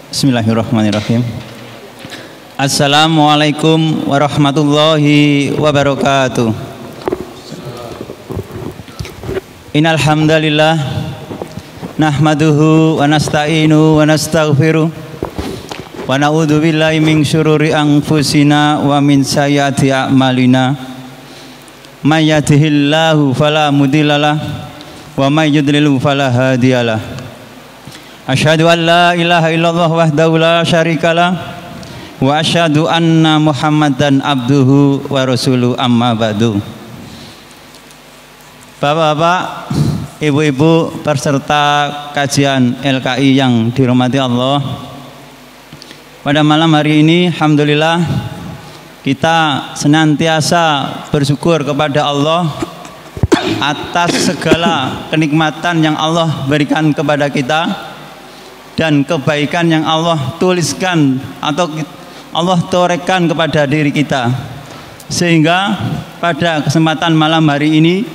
Bismillahirrahmanirrahim. Assalamualaikum warahmatullahi wabarakatuh. Innal hamdalillah nahmaduhu wa nasta'inu wa nastaghfiruh wa na'udzu billahi min syururi anfusina wa min sayyiati a'malina. May yahdihillahu fala mudhillalah wa may yudlil fala hadiyalah. Asyhadu an la ilaha illallah wahdahu la syarikalah wa asyhadu anna Muhammadan abduhu wa rasuluh, amma ba'du. Bapak-bapak, ibu-ibu peserta kajian LKI yang dirahmati Allah, pada malam hari ini alhamdulillah kita senantiasa bersyukur kepada Allah atas segala kenikmatan yang Allah berikan kepada kita dan kebaikan yang Allah tuliskan atau Allah torehkan kepada diri kita, sehingga pada kesempatan malam hari ini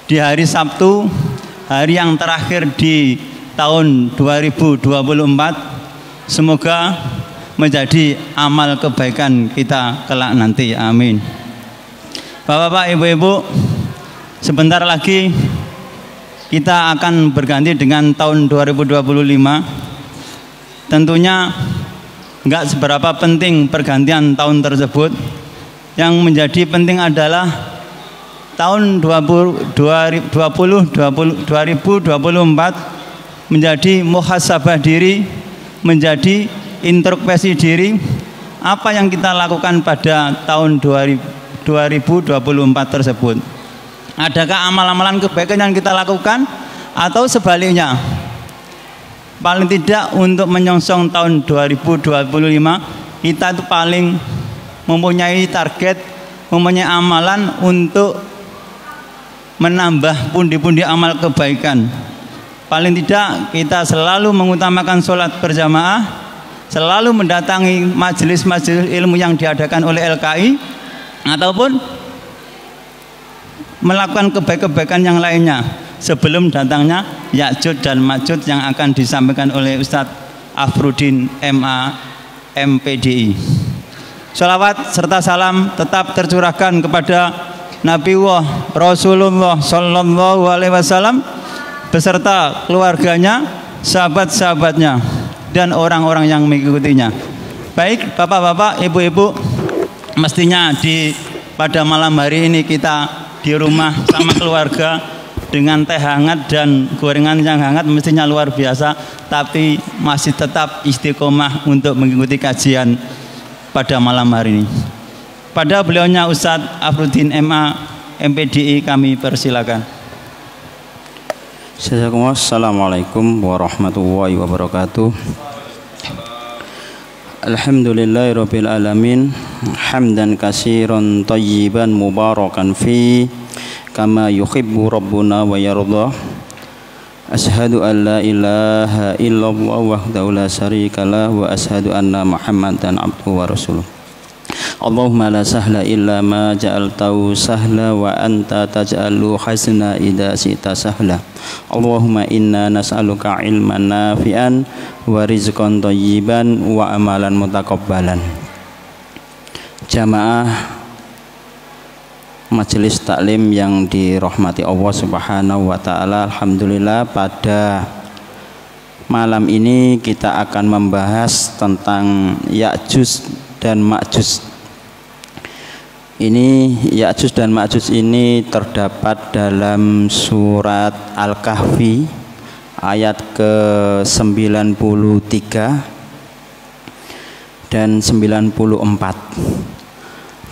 di hari Sabtu, hari yang terakhir di tahun 2024, semoga menjadi amal kebaikan kita kelak nanti, amin. Bapak-bapak, ibu-ibu, sebentar lagi kita akan berganti dengan tahun 2025. Tentunya enggak seberapa penting pergantian tahun tersebut. Yang menjadi penting adalah tahun 2024 menjadi muhasabah diri, menjadi introspeksi diri. Apa yang kita lakukan pada tahun 2024 tersebut? Adakah amalan-amalan kebaikan yang kita lakukan, atau sebaliknya? Paling tidak untuk menyongsong tahun 2025 kita itu paling mempunyai target, mempunyai amalan untuk menambah pundi-pundi amal kebaikan. Paling tidak kita selalu mengutamakan sholat berjamaah, selalu mendatangi majelis-majelis ilmu yang diadakan oleh LKI, ataupun melakukan kebaikan-kebaikan yang lainnya sebelum datangnya Ya'juj dan Ma'juj yang akan disampaikan oleh Ustadz Afrudin MA MPDI. Sholawat serta salam tetap tercurahkan kepada Nabiullah Rasulullah Sallallahu Alaihi Wasallam beserta keluarganya, sahabat-sahabatnya, dan orang-orang yang mengikutinya. Baik bapak-bapak, ibu-ibu, mestinya pada malam hari ini kita di rumah sama keluarga dengan teh hangat dan gorengan yang hangat mestinya luar biasa, tapi masih tetap istiqomah untuk mengikuti kajian pada malam hari ini. Pada beliaunya Ustadz Afrudin MA MPDI kami persilakan. Assalamualaikum warahmatullahi wabarakatuh. Alhamdulillahirabbil alamin, hamdan katsiran thayyiban mubarakan fi kama yuhibbu rabbuna wa yarda. Asyhadu an la ilaha illallah wahdahu la syarikalah wa asyhadu anna Muhammadan abduhu wa rasuluh. Allahumma la sahla illa ma ja'altahu sahla wa anta taj'alu hasna idza syi'ta sahla. Allahumma inna nas'aluka ilman nafi'an wa rizqan thayyiban wa amalan mutaqabbalan. Jamaah majelis taklim yang dirahmati Allah Subhanahu wa taala, alhamdulillah pada malam ini kita akan membahas tentang Ya'juj dan Ma'juj. Ini Ya'juj dan Ma'juj ini terdapat dalam surat Al-Kahfi ayat ke-93 dan 94.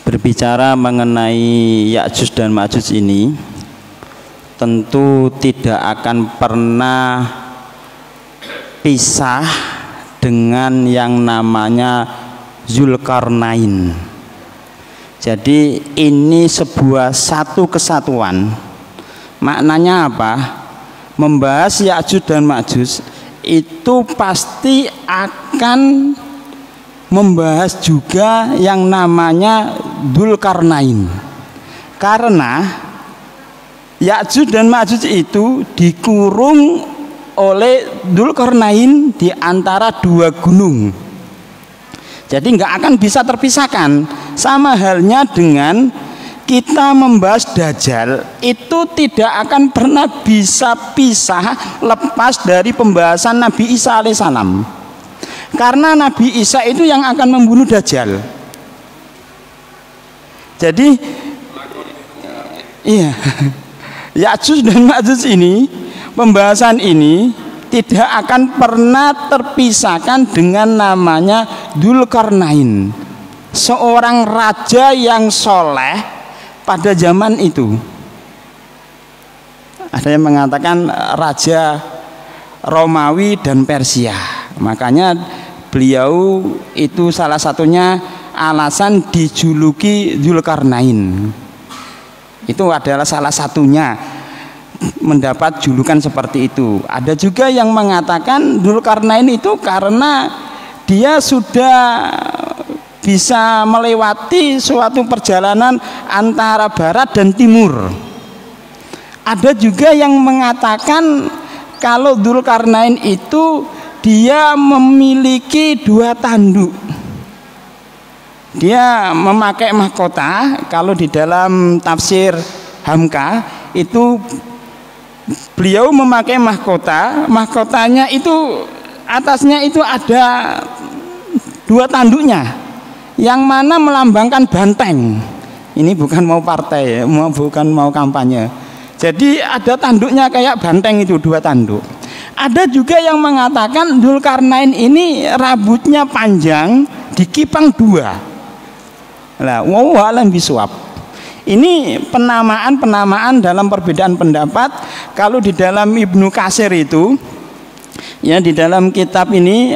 Berbicara mengenai Ya'juj dan Ma'juj ini, tentu tidak akan pernah pisah dengan yang namanya Zulkarnain. Jadi ini sebuah satu kesatuan. Maknanya apa? Membahas Ya'juj dan Ma'juj itu pasti akan membahas juga yang namanya Dzulkarnain. Karena Ya'juj dan Ma'juj itu dikurung oleh Dzulkarnain di antara dua gunung. Jadi nggak akan bisa terpisahkan. Sama halnya dengan kita membahas Dajjal, itu tidak akan pernah bisa pisah lepas dari pembahasan Nabi Isa alaihissalam. Karena Nabi Isa itu yang akan membunuh Dajjal. Jadi iya, Ya'juj dan Ma'juj ini, pembahasan ini tidak akan pernah terpisahkan dengan namanya Dzulkarnain, seorang raja yang soleh pada zaman itu. Ada yang mengatakan raja Romawi dan Persia. Makanya beliau itu salah satunya alasan dijuluki Dzulkarnain. Itu adalah salah satunya mendapat julukan seperti itu. Ada juga yang mengatakan Dzulkarnain itu karena dia sudah bisa melewati suatu perjalanan antara barat dan timur. Ada juga yang mengatakan kalau Dzulkarnain itu dia memiliki dua tanduk. Dia memakai mahkota. Kalau di dalam tafsir Hamka itu beliau memakai mahkota. Mahkotanya itu atasnya itu ada dua tanduknya, yang mana melambangkan banteng. Ini bukan mau partai, bukan mau kampanye. Jadi ada tanduknya kayak banteng itu, dua tanduk. Ada juga yang mengatakan Dzulkarnain ini rambutnya panjang, dikipang dua. Nah, wallahu a'lam bishawab. Ini penamaan dalam perbedaan pendapat. Kalau di dalam Ibnu Katsir itu, ya, di dalam kitab ini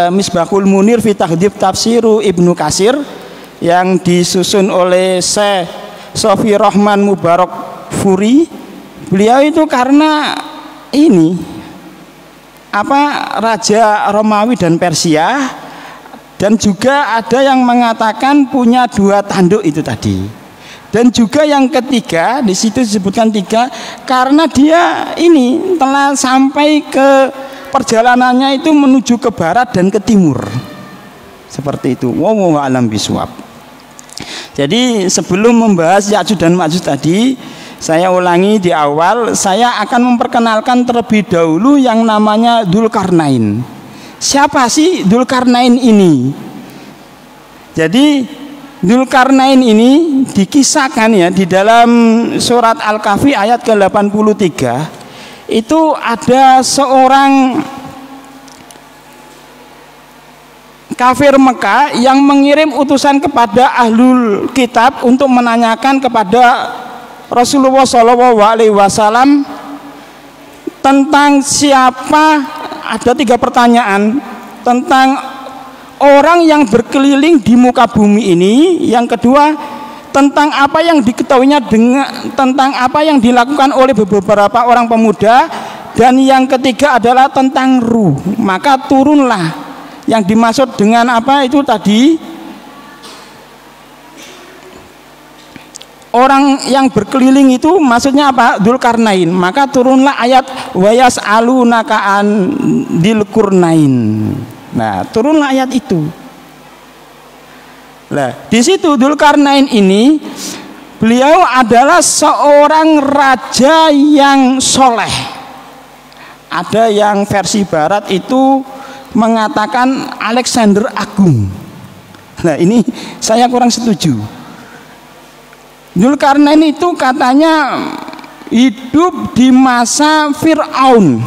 Misbahul Munir fi Tahdhib Tafsiru Ibnu Katsir yang disusun oleh Syekh Sofi Rahman Mubarak Furi, beliau itu karena ini raja Romawi dan Persia. Dan juga ada yang mengatakan punya dua tanduk itu tadi. Dan juga yang ketiga, di situ disebutkan tiga, karena dia ini telah sampai ke perjalanannya itu menuju ke barat dan ke timur. Seperti itu. Wallahu a'lam bishawab. Jadi sebelum membahas Ya'juj dan Ma'juj tadi, saya ulangi di awal, saya akan memperkenalkan terlebih dahulu yang namanya Dzulkarnain. Siapa sih Dzulkarnain ini? Jadi Dzulkarnain ini dikisahkan ya di dalam surat Al-Kahfi ayat ke-83. Itu ada seorang kafir Mekah yang mengirim utusan kepada ahlul kitab untuk menanyakan kepada Rasulullah SAW tentang siapa. Ada tiga pertanyaan tentang orang yang berkeliling di muka bumi ini. Yang kedua, tentang apa yang diketahuinya tentang apa yang dilakukan oleh beberapa orang pemuda. Dan yang ketiga adalah tentang ruh. Maka turunlah, yang dimaksud dengan apa itu tadi, orang yang berkeliling itu maksudnya apa? Dzulkarnain. Maka turunlah ayat wa yas'alunaka an Dzulkarnain. Nah, turunlah ayat itu. Nah, di situ Dzulkarnain ini beliau adalah seorang raja yang soleh. Ada yang versi barat itu mengatakan Alexander Agung. Nah, ini saya kurang setuju. Dzulkarnain itu katanya hidup di masa Fir'aun.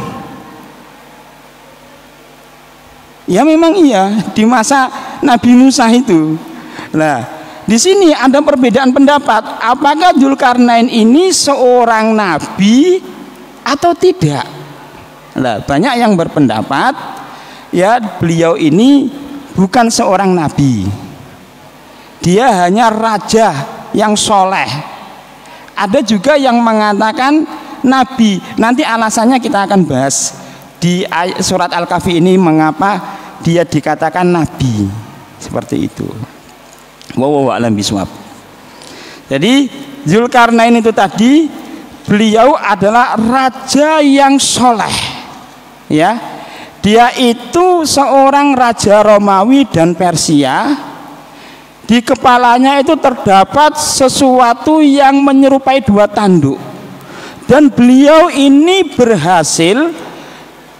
Ya memang iya, di masa Nabi Musa itu. Nah, di sini ada perbedaan pendapat. Apakah Dzulkarnain ini seorang nabi atau tidak? Nah, banyak yang berpendapat ya beliau ini bukan seorang nabi. Dia hanya raja yang soleh. Ada juga yang mengatakan nabi. Nanti alasannya kita akan bahas di surat Al-Kahfi ini, mengapa dia dikatakan nabi seperti itu. Wallahu a'lam bishawab. Jadi Dzulkarnain itu tadi beliau adalah raja yang soleh. Ya, dia itu seorang raja Romawi dan Persia. Di kepalanya itu terdapat sesuatu yang menyerupai dua tanduk. Dan beliau ini berhasil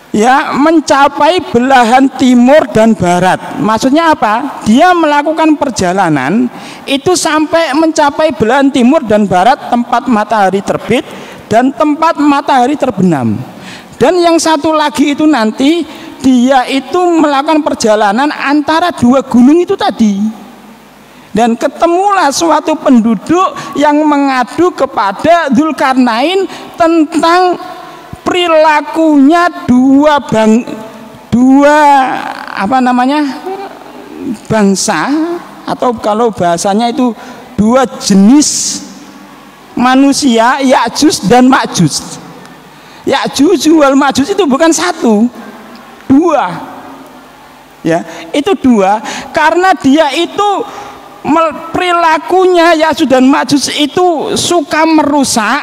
ya mencapai belahan timur dan barat. Maksudnya apa? Dia melakukan perjalanan itu sampai mencapai belahan timur dan barat, tempat matahari terbit dan tempat matahari terbenam. Dan yang satu lagi itu nanti dia itu melakukan perjalanan antara dua gunung itu tadi. Dan ketemulah suatu penduduk yang mengadu kepada Dzulkarnain tentang perilakunya dua bangsa, atau kalau bahasanya itu dua jenis manusia, Ya'juj dan Ma'juj. Ya'juj wal Ma'juj itu bukan satu, dua. Ya, itu dua karena dia itu perilakunya Ya'juj dan Ma'juj itu suka merusak,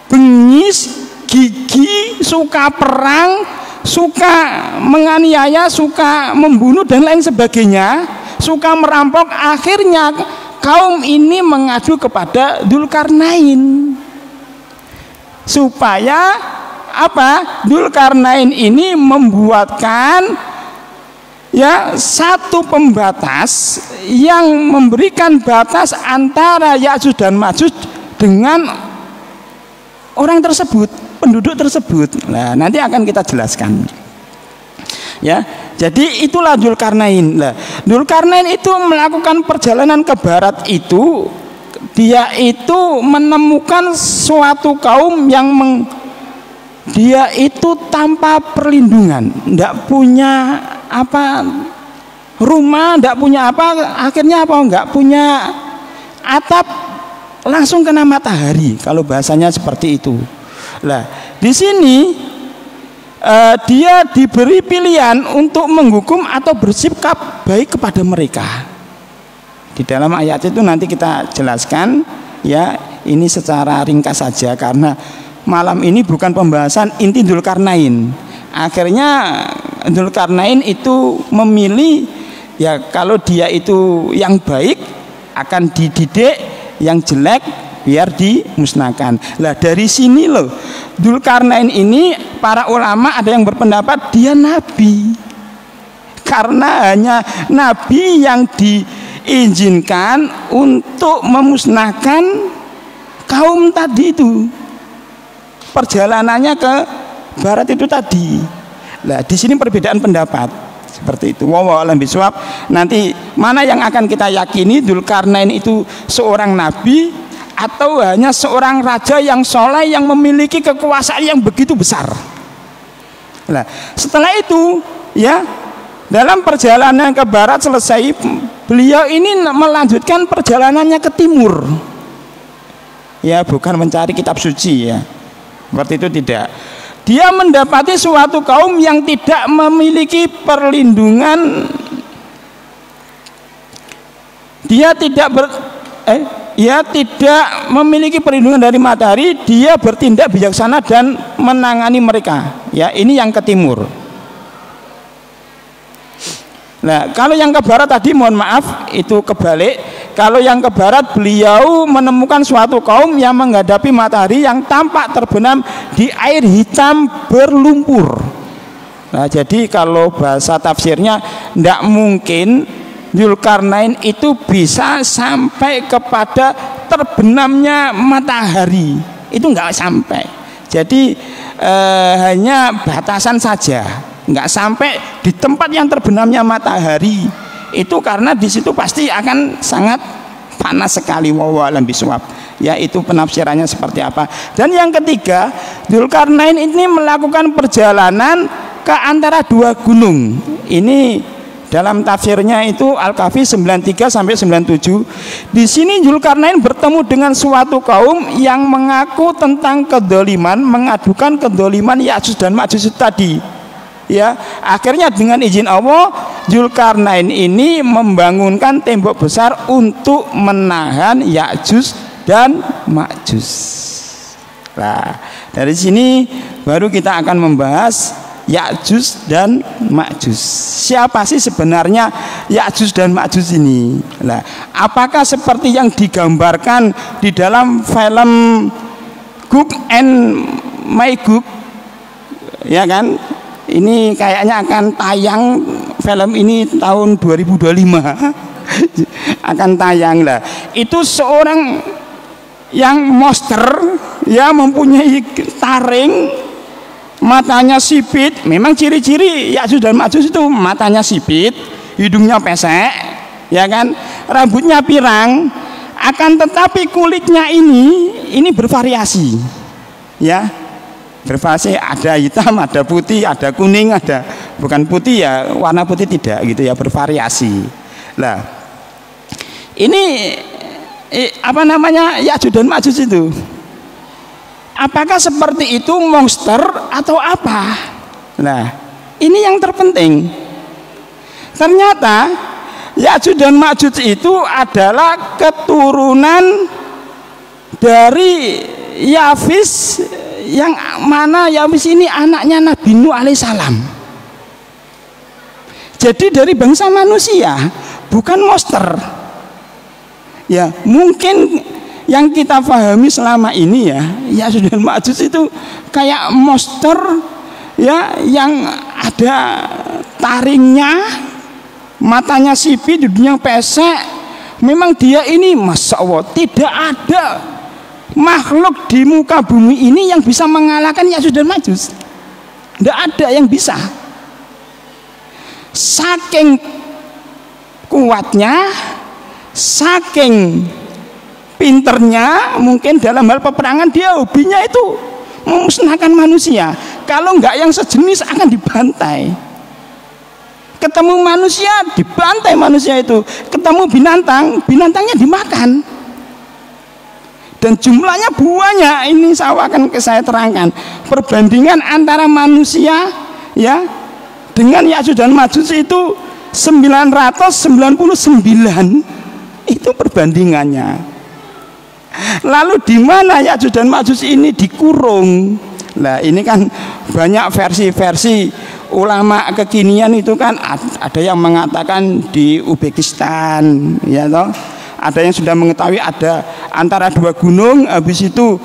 bengis, gigi, suka perang, suka menganiaya, suka membunuh dan lain sebagainya, suka merampok. Akhirnya kaum ini mengadu kepada Dzulkarnain supaya apa? Dzulkarnain ini membuatkan ya satu pembatas yang memberikan batas antara Ya'juj dan Ma'juj dengan orang tersebut, penduduk tersebut. Nah, nanti akan kita jelaskan. Ya, jadi itulah Dzulkarnain. Nah, Dzulkarnain itu melakukan perjalanan ke barat itu, dia itu menemukan suatu kaum yang dia itu tanpa perlindungan, tidak punya apa rumah, tidak punya apa, akhirnya apa, nggak punya atap, langsung kena matahari kalau bahasanya seperti itu. Nah, di sini dia diberi pilihan untuk menghukum atau bersikap baik kepada mereka. Di dalam ayat itu nanti kita jelaskan ya, ini secara ringkas saja karena malam ini bukan pembahasan inti Dzulkarnain. Akhirnya Dzulkarnain itu memilih ya, kalau dia itu yang baik akan dididik, yang jelek biar dimusnahkan. Lah dari sini loh, Dzulkarnain ini para ulama ada yang berpendapat dia nabi, karena hanya nabi yang diizinkan untuk memusnahkan kaum tadi itu, perjalanannya ke barat itu tadi. Nah, di sini perbedaan pendapat seperti itu. Wallahu a'lam bishawab. Nanti mana yang akan kita yakini, Dzulkarnain itu seorang nabi atau hanya seorang raja yang soleh yang memiliki kekuasaan yang begitu besar. Nah, setelah itu ya, dalam perjalanan ke barat selesai, beliau ini melanjutkan perjalanannya ke timur. Ya, bukan mencari kitab suci ya, seperti itu tidak. Dia mendapati suatu kaum yang tidak memiliki perlindungan. Dia tidak memiliki perlindungan dari matahari. Dia bertindak bijaksana dan menangani mereka. Ya, ini yang ke timur. Nah, kalau yang ke barat tadi mohon maaf itu kebalik. Kalau yang ke barat beliau menemukan suatu kaum yang menghadapi matahari yang tampak terbenam di air hitam berlumpur. Nah, jadi kalau bahasa tafsirnya tidak mungkin Dzulkarnain itu bisa sampai kepada terbenamnya matahari, itu nggak sampai. Jadi hanya batasan saja, nggak sampai di tempat yang terbenamnya matahari. Itu karena di situ pasti akan sangat panas sekali. Wallahu a'lam bishawab. Ya, itu penafsirannya seperti apa. Dan yang ketiga, Dzulkarnain ini melakukan perjalanan ke antara dua gunung. Ini dalam tafsirnya itu Al-Kahfi 93 sampai 97. Di sini Dzulkarnain bertemu dengan suatu kaum yang mengaku tentang kedzaliman, mengadukan kedzaliman Ya'juj dan Ma'juj tadi. Ya, akhirnya dengan izin Allah Dzulkarnain ini membangunkan tembok besar untuk menahan Ya'juj dan Ma'juj. Nah, dari sini baru kita akan membahas Ya'juj dan Ma'juj. Siapa sih sebenarnya Ya'juj dan Ma'juj ini? Nah, apakah seperti yang digambarkan di dalam film Gog and Magog, ya kan? Ini kayaknya akan tayang, film ini tahun 2025 akan tayang lah. Itu seorang yang monster, ya, mempunyai taring, matanya sipit. Memang ciri-ciri Ya'juj dan Ma'juj itu matanya sipit, hidungnya pesek, ya kan, rambutnya pirang. Akan tetapi kulitnya ini bervariasi, ya, bervariasi. Ada hitam, ada putih, ada kuning, ada bukan putih ya, warna putih tidak gitu ya, bervariasi. Lah, ini apa namanya Ya'juj dan Ma'juj itu? Apakah seperti itu monster atau apa? Nah, ini yang terpenting. Ternyata Ya'juj dan Ma'juj itu adalah keturunan dari Yafis, yang mana Yafis ini anaknya Nabi Nuh alaihissalam. Jadi dari bangsa manusia, bukan monster. Ya, mungkin yang kita pahami selama ini ya, Ya'juj dan Ma'juj itu kayak monster, ya, yang ada taringnya, matanya sipit, hidungnya pesek. Memang dia ini, masya Allah, tidak ada makhluk di muka bumi ini yang bisa mengalahkan Ya'juj dan Ma'juj. Tidak ada yang bisa. Saking kuatnya, saking pinternya, mungkin dalam hal peperangan dia hobinya itu memusnahkan manusia. Kalau enggak yang sejenis akan dibantai. Ketemu manusia dibantai manusia itu, ketemu binatang, binatangnya dimakan. Dan jumlahnya banyak. Ini saya terangkan perbandingan antara manusia, ya, dengan Ya'juj dan Ma'juj itu 999. Itu perbandingannya. Lalu di mana Ya'juj dan Ma'juj ini dikurung? Nah, ini kan banyak versi-versi ulama kekinian itu kan, ada yang mengatakan di Uzbekistan, ya toh. Ada yang sudah mengetahui ada antara dua gunung, habis itu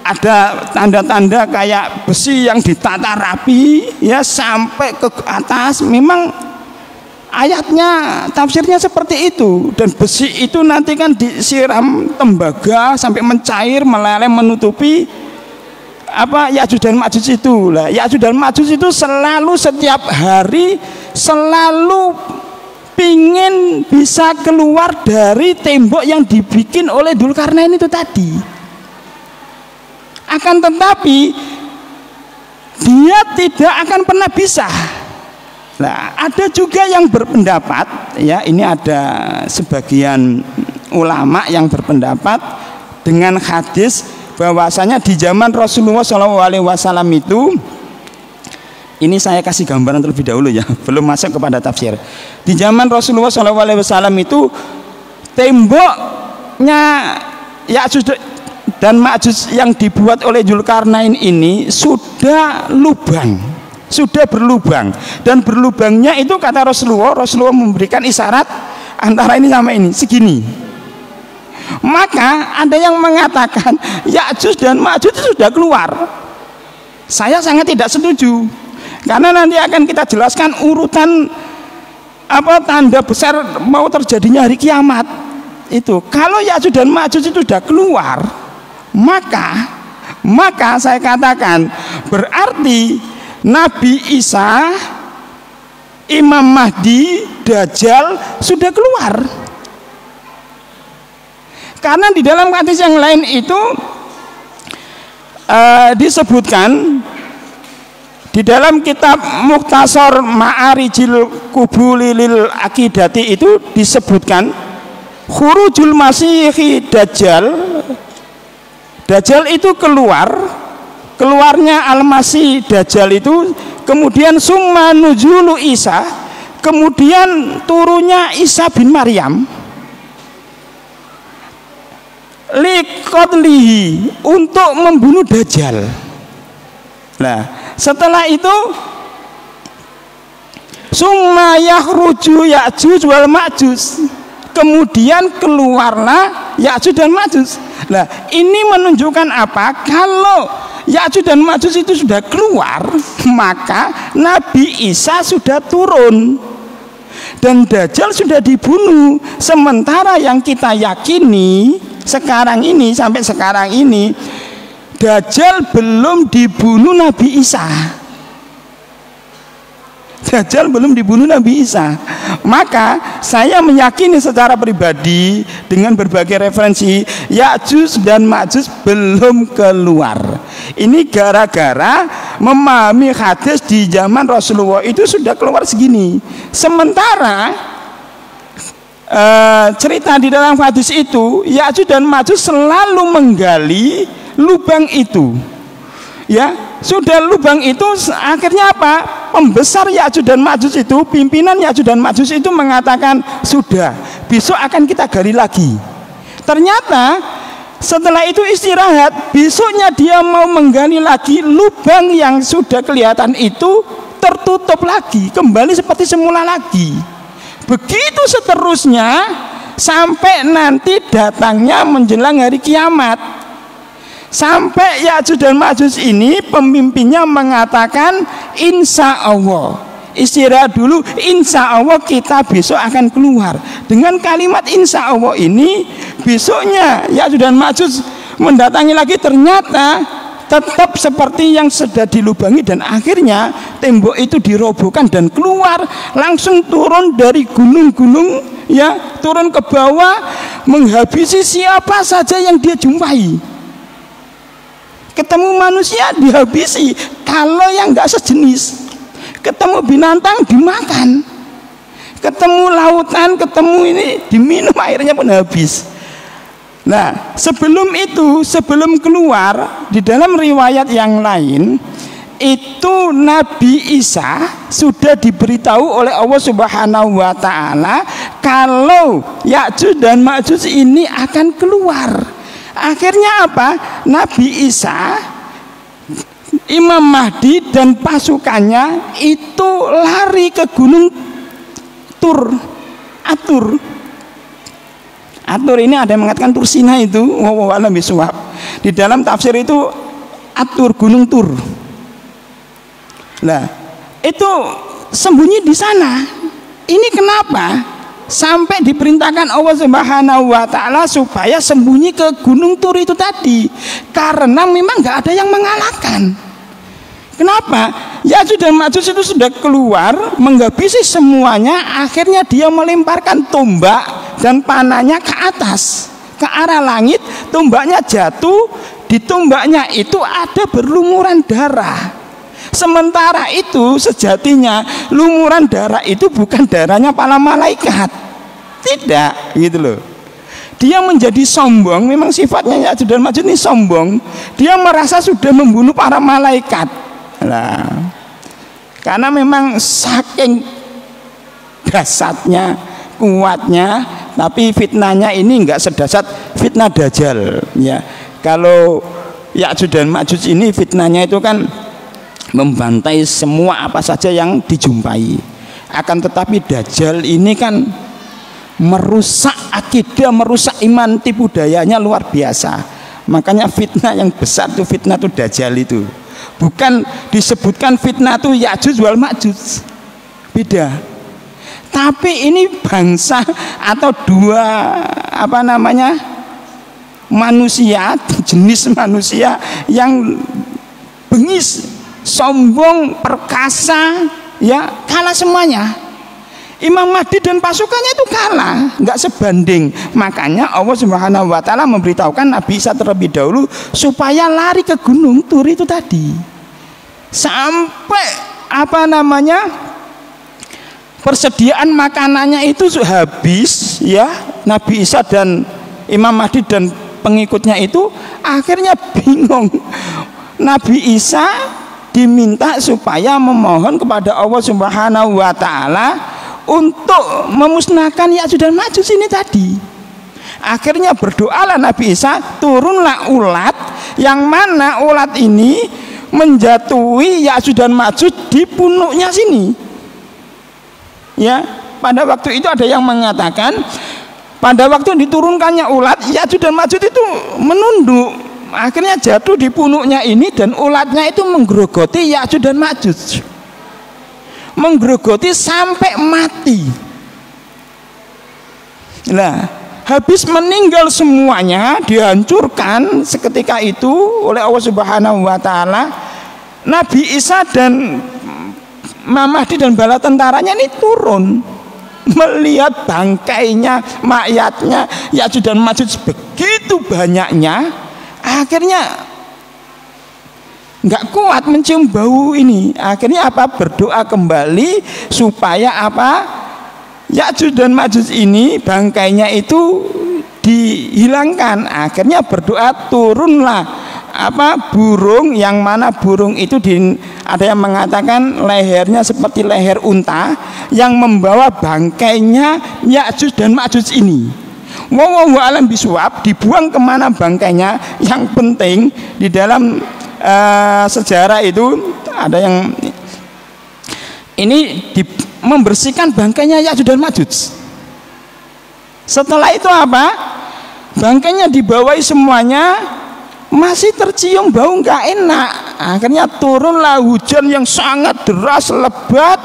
ada tanda-tanda kayak besi yang ditata rapi, ya, sampai ke atas. Memang ayatnya, tafsirnya seperti itu. Dan besi itu nanti kan disiram tembaga sampai mencair, meleleh, menutupi apa Ya'juj dan Ma'juj itu. Lah, Ya'juj dan Ma'juj itu selalu setiap hari selalu pingin bisa keluar dari tembok yang dibikin oleh Dzulkarnain itu tadi. Akan tetapi dia tidak akan pernah bisa. Nah, ada juga yang berpendapat, ya, ini ada sebagian ulama yang berpendapat dengan hadis bahwasanya di zaman Rasulullah SAW itu, ini saya kasih gambaran terlebih dahulu ya, belum masuk kepada tafsir. Di zaman Rasulullah SAW itu temboknya Ya'juj dan Ma'juj yang dibuat oleh Dzulkarnain ini sudah lubang, sudah berlubang. Dan berlubangnya itu kata Rasulullah memberikan isyarat antara ini sama ini segini. Maka ada yang mengatakan Ya'juj dan Ma'juj itu sudah keluar. Saya sangat tidak setuju, karena nanti akan kita jelaskan urutan apa tanda besar mau terjadinya hari kiamat itu. Kalau Ya'juj dan Ma'juj itu sudah keluar, maka saya katakan berarti Nabi Isa, Imam Mahdi, Dajjal sudah keluar. Karena di dalam hadis yang lain itu disebutkan di dalam kitab Mukhtasar Ma'arijil Qubulil Aqidati itu disebutkan khurujul Masihi Dajjal. Dajjal itu keluarnya Al-Masih Dajjal itu, kemudian summa nuzulu Isa, kemudian turunnya Isa bin Maryam liqadlihi, untuk membunuh Dajjal. Nah, setelah itu Summa yakhruju Ya'juj wal Ma'juj. Kemudian keluarlah Ya'juj dan Ma'juj. Nah, ini menunjukkan apa? Kalau Ya'juj dan Ma'juj itu sudah keluar, maka Nabi Isa sudah turun dan Dajjal sudah dibunuh. Sementara yang kita yakini sekarang ini, sampai sekarang ini, Dajjal belum dibunuh Nabi Isa. Dajjal belum dibunuh Nabi Isa. Maka saya meyakini secara pribadi dengan berbagai referensi, Ya'juj dan Ma'juj belum keluar. Ini gara-gara memahami hadis di zaman Rasulullah itu sudah keluar segini. Sementara cerita di dalam hadis itu, Ya'juj dan Ma'juj selalu menggali lubang itu. Ya, sudah lubang itu akhirnya apa? Pembesar Ya'juj dan Ma'juj itu, pimpinan Ya'juj dan Ma'juj itu mengatakan, sudah, besok akan kita gali lagi. Ternyata setelah itu istirahat, besoknya dia mau menggali lagi, lubang yang sudah kelihatan itu tertutup lagi, kembali seperti semula lagi. Begitu seterusnya sampai nanti datangnya menjelang hari kiamat. Sampai Ya'juj dan Ma'juj ini pemimpinnya mengatakan, insya Allah, istirahat dulu, insya Allah kita besok akan keluar. Dengan kalimat insya Allah ini, besoknya Ya'juj dan Ma'juj mendatangi lagi, ternyata tetap seperti yang sudah dilubangi, dan akhirnya tembok itu dirobohkan dan keluar, langsung turun dari gunung-gunung, ya, turun ke bawah, menghabisi siapa saja yang dia jumpai. Ketemu manusia dihabisi, kalau yang nggak sejenis. Ketemu binatang dimakan, ketemu lautan, ketemu ini diminum, airnya pun habis. Nah, sebelum itu, sebelum keluar, di dalam riwayat yang lain itu Nabi Isa sudah diberitahu oleh Allah Subhanahu wa Ta'ala kalau Ya'juj dan Ma'juj ini akan keluar. Akhirnya apa? Nabi Isa, Imam Mahdi dan pasukannya itu lari ke gunung Atur. Atur ini ada yang mengatakan Tur Sinai itu, wallahu bishawab. Di dalam tafsir itu Atur, gunung Tur. Nah, itu sembunyi di sana. Ini kenapa? Sampai diperintahkan Allah Subhanahu wa Ta'ala supaya sembunyi ke gunung Tur itu tadi, karena memang nggak ada yang mengalahkan. Kenapa? Ya'juj dan Ma'juj itu sudah keluar menghabisi semuanya. Akhirnya dia melemparkan tombak dan panahnya ke atas, ke arah langit. Tombaknya jatuh, di tombaknya itu ada berlumuran darah. Sementara itu sejatinya lumuran darah itu bukan darahnya para malaikat, tidak, gitu loh. Dia menjadi sombong, memang sifatnya Ya'juj dan Ma'juj ini sombong. Dia merasa sudah membunuh para malaikat. Nah, karena memang saking dahsyatnya, kuatnya, tapi fitnahnya ini enggak sedahsyat fitnah Dajjal. Ya, kalau Ya'juj dan Ma'juj ini fitnahnya itu kan membantai semua apa saja yang dijumpai. Akan tetapi Dajjal ini kan merusak akidah, merusak iman, tipu dayanya luar biasa. Makanya fitnah yang besar itu fitnah itu Dajjal itu. Bukan disebutkan fitnah itu Ya'juj wal Ma'juj, beda. Tapi ini bangsa atau dua manusia, jenis manusia yang bengis, sombong, perkasa, ya, kalah semuanya. Imam Mahdi dan pasukannya itu kalah, nggak sebanding. Makanya Allah Subhanahu wa Ta'ala memberitahukan Nabi Isa terlebih dahulu supaya lari ke gunung Tur itu tadi, sampai persediaan makanannya itu habis, ya. Nabi Isa dan Imam Mahdi dan pengikutnya itu akhirnya bingung. Nabi Isa diminta supaya memohon kepada Allah Subhanahu wa Ta'ala untuk memusnahkan Ya'juj dan Ma'juj ini tadi. Akhirnya berdoalah Nabi Isa, turunlah ulat, yang mana ulat ini menjatuhi Ya'juj dan Ma'juj di punuknya sini. Ya, pada waktu itu ada yang mengatakan pada waktu diturunkannya ulat, Ya'juj dan Ma'juj itu menunduk, akhirnya jatuh di punuknya ini dan ulatnya itu menggerogoti Ya'juj dan Ma'juj, menggerogoti sampai mati. Nah, habis meninggal semuanya, dihancurkan seketika itu oleh Allah Subhanahu wa taala, Nabi Isa dan Mahdi dan bala tentaranya ini turun melihat bangkainya, mayatnya Ya'juj dan Ma'juj begitu banyaknya, akhirnya nggak kuat mencium bau ini. Akhirnya apa? Berdoa kembali supaya apa? Ya'juj dan Ma'juj ini bangkainya itu dihilangkan. Akhirnya berdoa, turunlah apa burung, yang mana burung itu ada yang mengatakan lehernya seperti leher unta yang membawa bangkainya Ya'juj dan Ma'juj ini. Wallahu a'lam bishawab, dibuang kemana bangkainya? Yang penting di dalam sejarah itu ada yang ini membersihkan bangkainya Ya'juj dan Ma'juj. Setelah itu apa? Bangkainya dibawahi semuanya, masih tercium bau nggak enak. Akhirnya turunlah hujan yang sangat deras, lebat,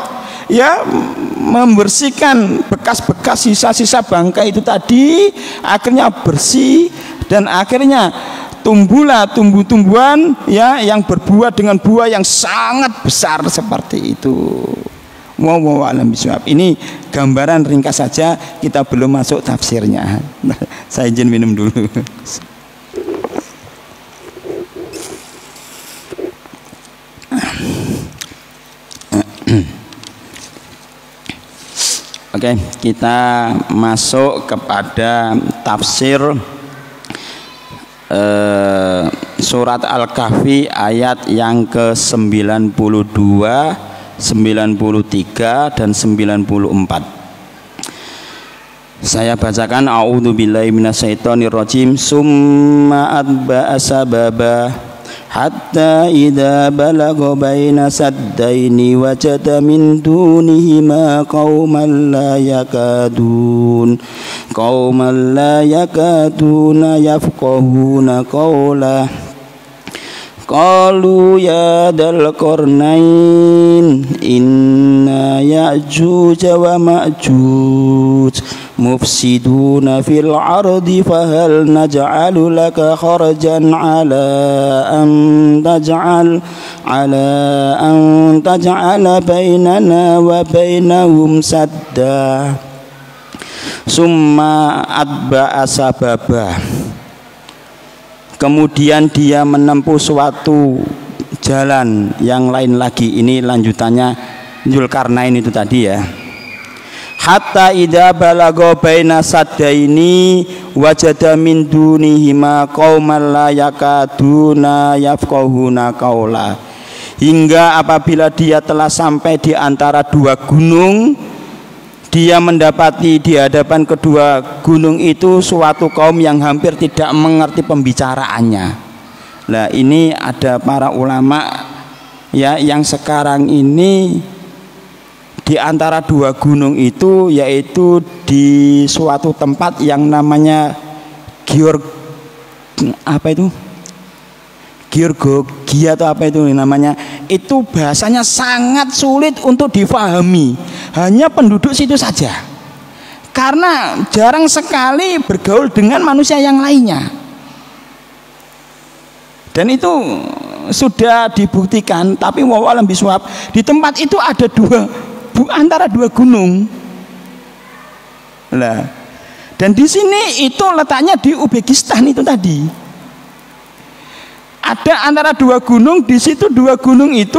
ya, membersihkan bekas-bekas sisa-sisa bangkai itu tadi. Akhirnya bersih dan akhirnya tumbuhlah tumbuh-tumbuhan, ya, yang berbuah dengan buah yang sangat besar seperti itu. Wallahu a'lam bishawab. Ini gambaran ringkas saja, kita belum masuk tafsirnya. Saya izin minum dulu. Oke, kita masuk kepada tafsir surat Al-Kahfi ayat yang ke-92, 93 dan 94. Saya bacakan, a'udzubillahi minasyaitonirrajim. Summa atba'a sababa hatta idza balagha baina saddaini wajada min dunihima qauman la yakaduna yafqahuna qawla qalu ya dal qarnain inna ya'juj wa ma'juj mufsiduna fil ardi fahal naj'alu laka kharajan ala an taj'ala bainana wa bainahum sadda. Summa atba'a sababa, kemudian dia menempuh suatu jalan yang lain lagi. Ini lanjutannya Dzulkarnain itu tadi ya. Hatta idza balagha baina saddaini wajada min dunihima qauman la yakaduna yafqahuna qaula. Hingga apabila dia telah sampai di antara dua gunung, dia mendapati di hadapan kedua gunung itu suatu kaum yang hampir tidak mengerti pembicaraannya. Nah, ini ada para ulama ya yang sekarang ini di antara dua gunung itu, yaitu di suatu tempat yang namanya Georgia atau apa itu namanya, itu bahasanya sangat sulit untuk difahami, hanya penduduk situ saja, karena jarang sekali bergaul dengan manusia yang lainnya. Dan itu sudah dibuktikan, tapi wallahu a'lam bishawab, di tempat itu ada antara dua gunung. Nah, dan di sini itu letaknya di Uzbekistan itu tadi. Ada antara dua gunung, di situ dua gunung itu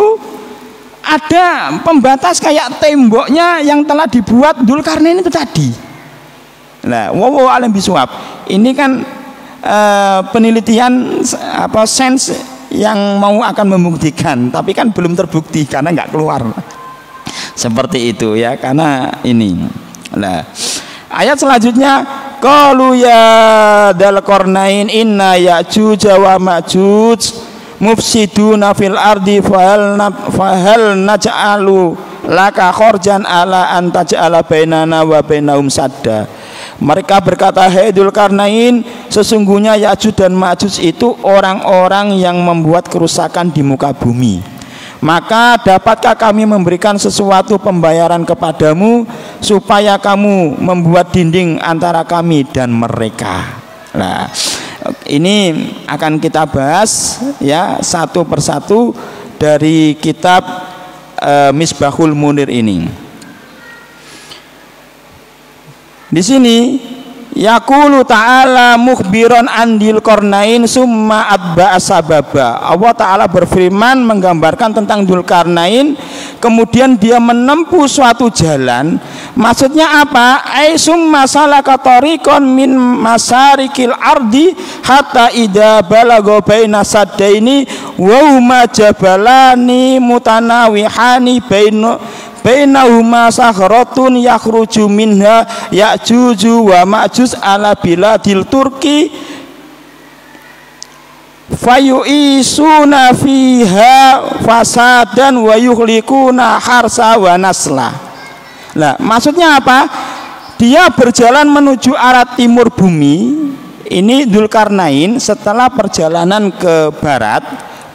ada pembatas kayak temboknya yang telah dibuat Dzulkarnain itu tadi. Nah, wallahu a'lam bishawab. Ini kan penelitian sains yang mau akan membuktikan, tapi kan belum terbukti karena nggak keluar. Seperti itu ya, karena ini. Nah, ayat selanjutnya, qalu ya dal qarnain inna ya'juj wa ma'juj mufsiduna fil ardi fahal naj'alu laka khorjan ala antaj'ala bainana wa bainahum sadda. Mereka berkata, hai Dzulkarnain, sesungguhnya Ya'juj dan Ma'juj itu orang-orang yang membuat kerusakan di muka bumi. Maka dapatkah kami memberikan sesuatu pembayaran kepadamu supaya kamu membuat dinding antara kami dan mereka. Nah, ini akan kita bahas ya satu persatu dari kitab Misbahul Munir ini. Di sini yaqulu ta'ala mukhbiran an Dzulkarnain summa atba'a sababa. Allah Ta'ala berfirman menggambarkan tentang Dzulkarnain, kemudian dia menempuh suatu jalan. Maksudnya apa? Ai summa salaka tariqan min masarikil ardi hatta idza balagha baina saddaini wa huma jabalani mutanawihani bainahuma sakhratun yakhruju minha Ya'juju wa Ma'juj ala biladil Turki fayu'isuna fiha fasadan wa yuhlikuna harsa wa nasla. Nah, maksudnya apa? Dia berjalan menuju arah timur bumi. Ini Dzulkarnain setelah perjalanan ke barat,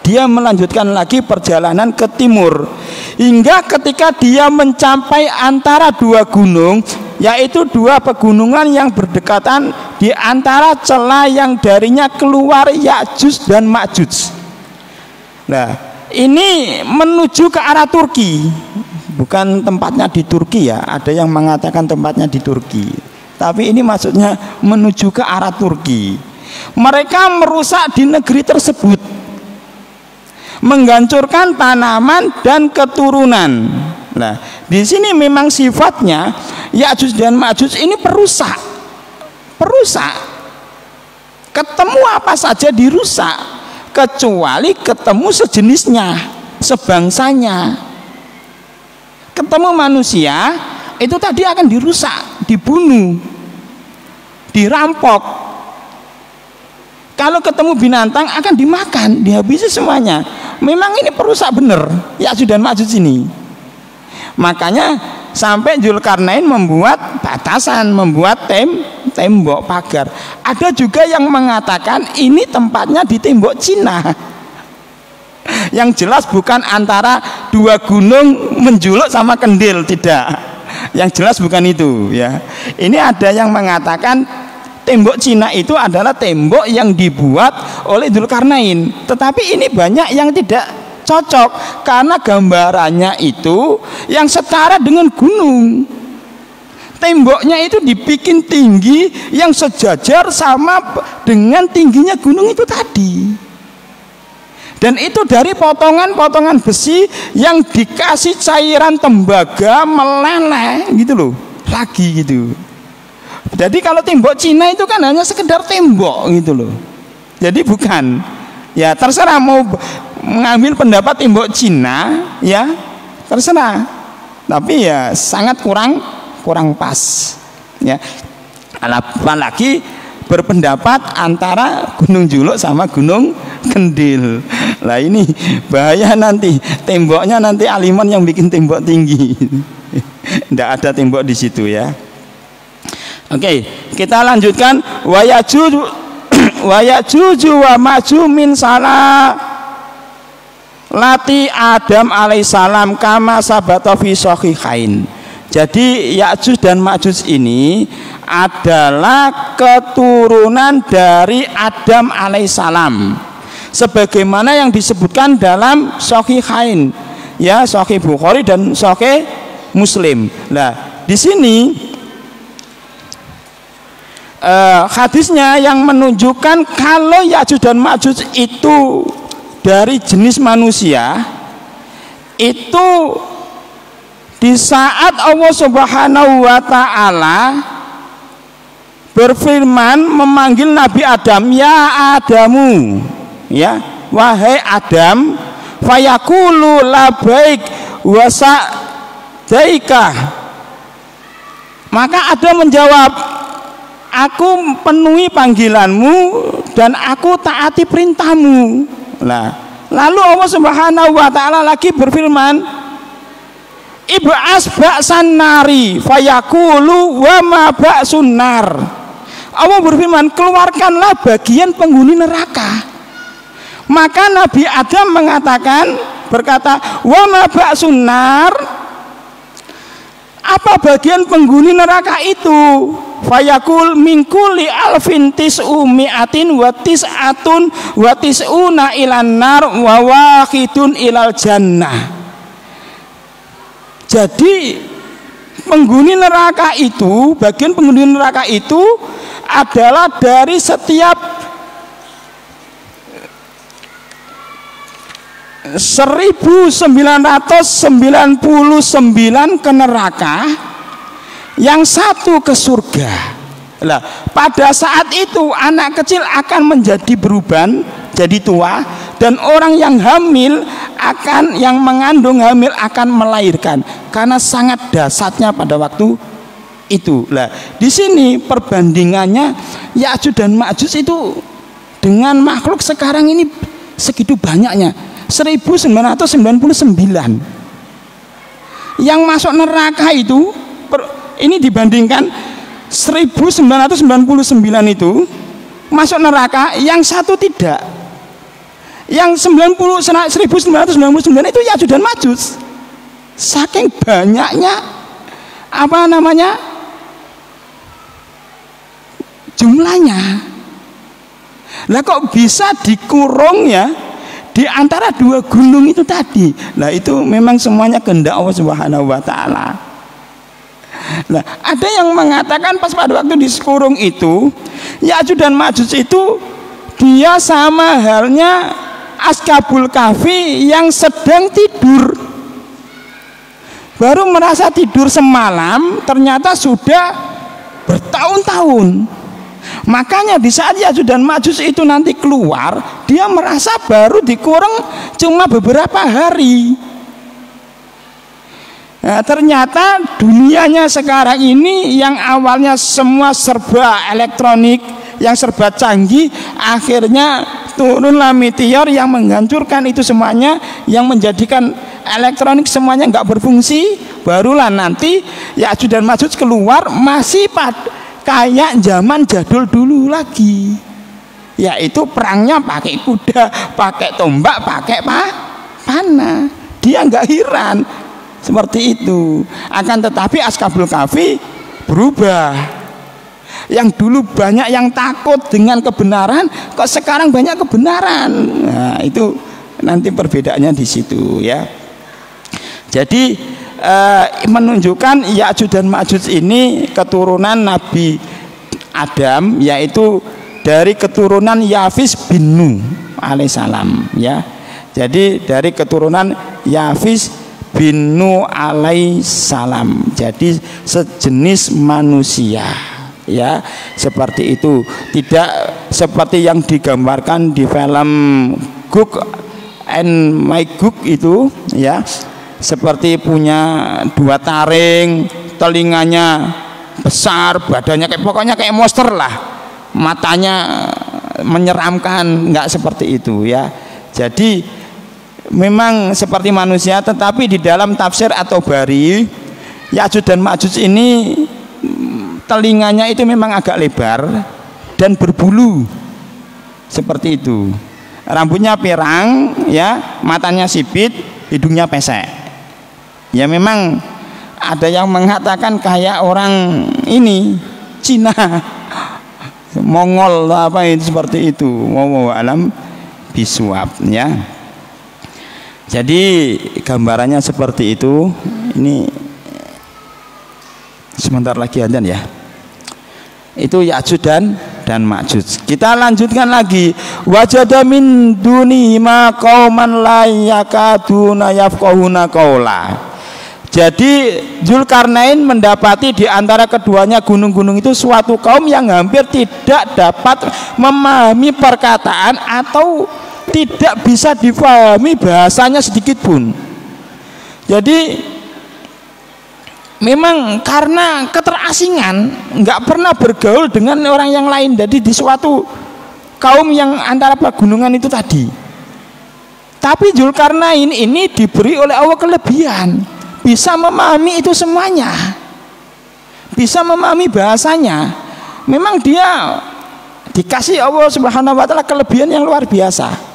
dia melanjutkan lagi perjalanan ke timur, hingga ketika dia mencapai antara dua gunung, yaitu dua pegunungan yang berdekatan, di antara celah yang darinya keluar Ya'juj dan Ma'juj. Nah, ini menuju ke arah Turki, bukan tempatnya di Turki ya. Ada yang mengatakan tempatnya di Turki, tapi ini maksudnya menuju ke arah Turki. Mereka merusak di negeri tersebut, menghancurkan tanaman dan keturunan. Nah, di sini memang sifatnya Ya'juj dan Ma'juj ini perusak. Ketemu apa saja dirusak, kecuali ketemu sejenisnya, sebangsanya. Ketemu manusia itu tadi akan dirusak, dibunuh, dirampok. Kalau ketemu binatang akan dimakan, dihabisi semuanya. Memang ini perusak benar Ya'juj dan Ma'juj ini. Makanya sampai Dzulkarnain membuat batasan, membuat tembok pagar. Ada juga yang mengatakan ini tempatnya di tembok Cina. Yang jelas bukan antara dua gunung menjuluk sama kendil, tidak. Yang jelas bukan itu ya. Ini ada yang mengatakan tembok Cina itu adalah tembok yang dibuat oleh Dzulkarnain. Tetapi ini banyak yang tidak cocok karena gambarannya itu yang setara dengan gunung. Temboknya itu dibikin tinggi yang sejajar sama dengan tingginya gunung itu tadi. Dan itu dari potongan-potongan besi yang dikasih cairan tembaga meleleh gitu loh, lagi gitu. Jadi kalau tembok Cina itu kan hanya sekedar tembok gitu loh. Jadi bukan, ya terserah mau mengambil pendapat tembok Cina ya terserah, tapi ya sangat kurang pas ya. Apalagi berpendapat antara gunung juluk sama gunung kendil. Lah ini bahaya, nanti temboknya nanti aliman yang bikin tembok tinggi. Tidak ada tembok di situ ya. Oke, kita lanjutkan. Wa Ya'juj wa Ma'juj min salati Adam alaihissalam kama sabata fi sahihain. Jadi Ya'juj dan Ma'juj ini adalah keturunan dari Adam alaihissalam, sebagaimana yang disebutkan dalam Sahihain ya, Sahih Bukhari dan Sahih Muslim. Nah, di sini hadisnya yang menunjukkan kalau Ya'juj dan Ma'juj itu dari jenis manusia, itu di saat Allah Subhanahu wa Ta'ala berfirman memanggil Nabi Adam, ya Adamu, ya wahai Adam, fayaqulu labaik wa sa'daika. Maka Adam menjawab, aku penuhi panggilanmu dan aku taati perintahmu. Nah, lalu Allah Subhanahu wa Ta'ala lagi berfirman, ib'as ba'san nari fayaqulu wa ma ba'sun nar. Allah berfirman, keluarkanlah bagian penghuni neraka. Maka Nabi Adam berkata, wa ma ba'sun nar, apa bagian penghuni neraka itu? Fayaqul min kulli alfin tis'u mi'atin wa tis'atun wa tis'una ilan nar wa wahidun ilal jannah. Jadi penghuni neraka itu, bagian penghuni neraka itu adalah dari setiap 1999 ke neraka, yang satu ke surga. Lah, pada saat itu anak kecil akan menjadi beruban, jadi tua, dan orang yang hamil yang mengandung hamil akan melahirkan, karena sangat dahsyatnya pada waktu itu. Lah, di sini perbandingannya Ya'juj dan Ma'juj itu dengan makhluk sekarang ini segitu banyaknya, 1999 yang masuk neraka itu. Ini dibandingkan 1999 itu masuk neraka, yang satu tidak. Yang 1999 itu Ya'juj dan Ma'juj. Saking banyaknya jumlahnya. Lah kok bisa dikurung ya di antara dua gunung itu tadi? Lah itu memang semuanya kehendak Allah Subhanahu wa taala. Nah, ada yang mengatakan pas pada waktu dikurung itu, Ya'juj dan Ma'juj itu dia sama halnya Ashabul Kahfi yang sedang tidur. Baru merasa tidur semalam, ternyata sudah bertahun-tahun. Makanya di saat Ya'juj dan Ma'juj itu nanti keluar, dia merasa baru dikurung cuma beberapa hari. Nah, ternyata dunianya sekarang ini yang awalnya semua serba elektronik, yang serba canggih, akhirnya turunlah meteor yang menghancurkan itu semuanya, yang menjadikan elektronik semuanya nggak berfungsi. Barulah nanti Ya'juj dan Ma'juj keluar masih kayak zaman jadul dulu lagi, yaitu perangnya pakai kuda, pakai tombak, pakai panah. Dia nggak heran seperti itu. Akan tetapi Ashabul Kahfi berubah. Yang dulu banyak yang takut dengan kebenaran, kok sekarang banyak kebenaran. Nah, itu nanti perbedaannya di situ ya. Jadi menunjukkan Ya'juj dan Ma'juj ini keturunan Nabi Adam, yaitu dari keturunan Yafis bin Nuh alaihissalam ya. Jadi dari keturunan Yafis bin Nuh alaihissalam, jadi sejenis manusia ya, seperti itu. Tidak seperti yang digambarkan di film Gog and Magog itu ya, seperti punya dua taring, telinganya besar, badannya pokoknya kayak monster lah, matanya menyeramkan, nggak seperti itu ya. Jadi memang seperti manusia, tetapi di dalam tafsir atau bari, Ya'juj dan Ma'juj ini telinganya itu memang agak lebar dan berbulu seperti itu. Rambutnya pirang ya, matanya sipit, hidungnya pesek. Ya memang ada yang mengatakan kayak orang ini Cina, Mongol apa itu, seperti itu. Wallahu alam bisawab ya. Jadi gambarannya seperti itu. Ini sebentar lagi adzan ya. Itu Ya'juj dan Ma'juj. Kita lanjutkan lagi. Wajada min dunihima qauman la yakaduna yafqahuna qaula. Jadi Dzulkarnain mendapati di antara keduanya gunung-gunung itu suatu kaum yang hampir tidak dapat memahami perkataan atau tidak bisa difahami bahasanya sedikit pun. Jadi memang karena keterasingan, nggak pernah bergaul dengan orang yang lain. Jadi di suatu kaum yang antara pegunungan itu tadi. Tapi Dzulkarnain ini diberi oleh Allah kelebihan. bisa memahami itu semuanya, bisa memahami bahasanya. Memang dia dikasih Allah Subhanahu wa taala kelebihan yang luar biasa.